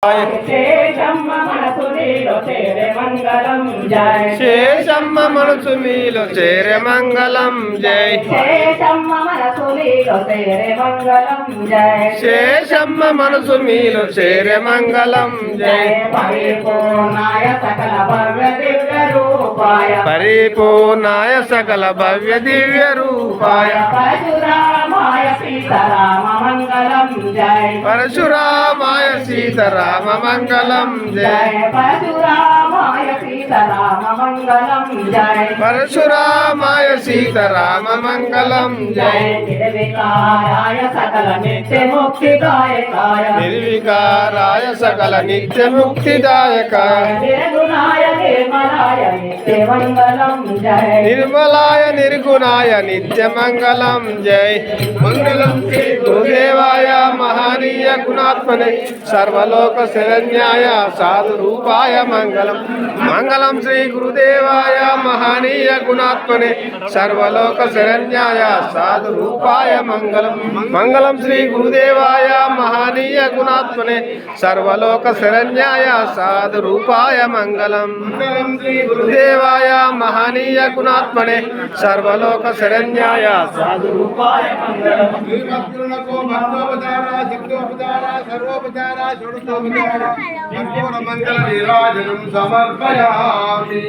శేషమ్మ మనసు మీలో చేరే మంగళం జై. శేషమ్మ మనసు మీలో చేరే మంగళం జై. శేషమ్మ మనసు మీలో చేరే మంగళం జై. శేషమ్మ మనసు మీలో చేరే మంగళం జై. పరిపూర్ణాయ సకల భవ్య దివ్య రూపాయ. పరిపూర్ణాయ సకల భవ్య దివ్య రూపాయ. పరశురామాయ సీతారామ మంగళం జై. పరశురామాయ సీతారామ మంగళం జై. పరశురామాయ సీతారామ మంగళం జై. పరశురామాయ సీతారామ మంగళం జై. నిర్వికారాయ సకల నిత్య ముక్తిదాయకాయ. నిర్వికారాయ సకల నిత్య ముక్తిదాయకాయ. నిర్గుణాయ నిర్మలాయ నిత్య మంగళం జై. నిర్మలాయ నిర్గుణాయ నిత్య మంగళం జై. మంగళం శ్రీ గురుదేవాయ మహనీయ గుణాత్మనే సర్వలోక శరణ్యాయ సాధు రూపాయ మంగళం. మంగళం శ్రీ గురుదేవాయ మహనీయ గుణాత్మనే సర్వలోక శరణ్యాయ సాధు రూపాయ మంగళం. మంగళం శ్రీ గురుదేవాయ మహనీయ గుణాత్మనే సర్వలోక శరణ్యాయ సాధు రూపాయ మంగళం. మంగళం శ్రీ గురుదేవాయ మహనీయ గుణాత్మనే సర్వలోక శరణ్యాయ సాధు రూపాయ మంగళం. సర్వోపచార షోడశోపచార మంగళ నీరాజనం సమర్పయామి.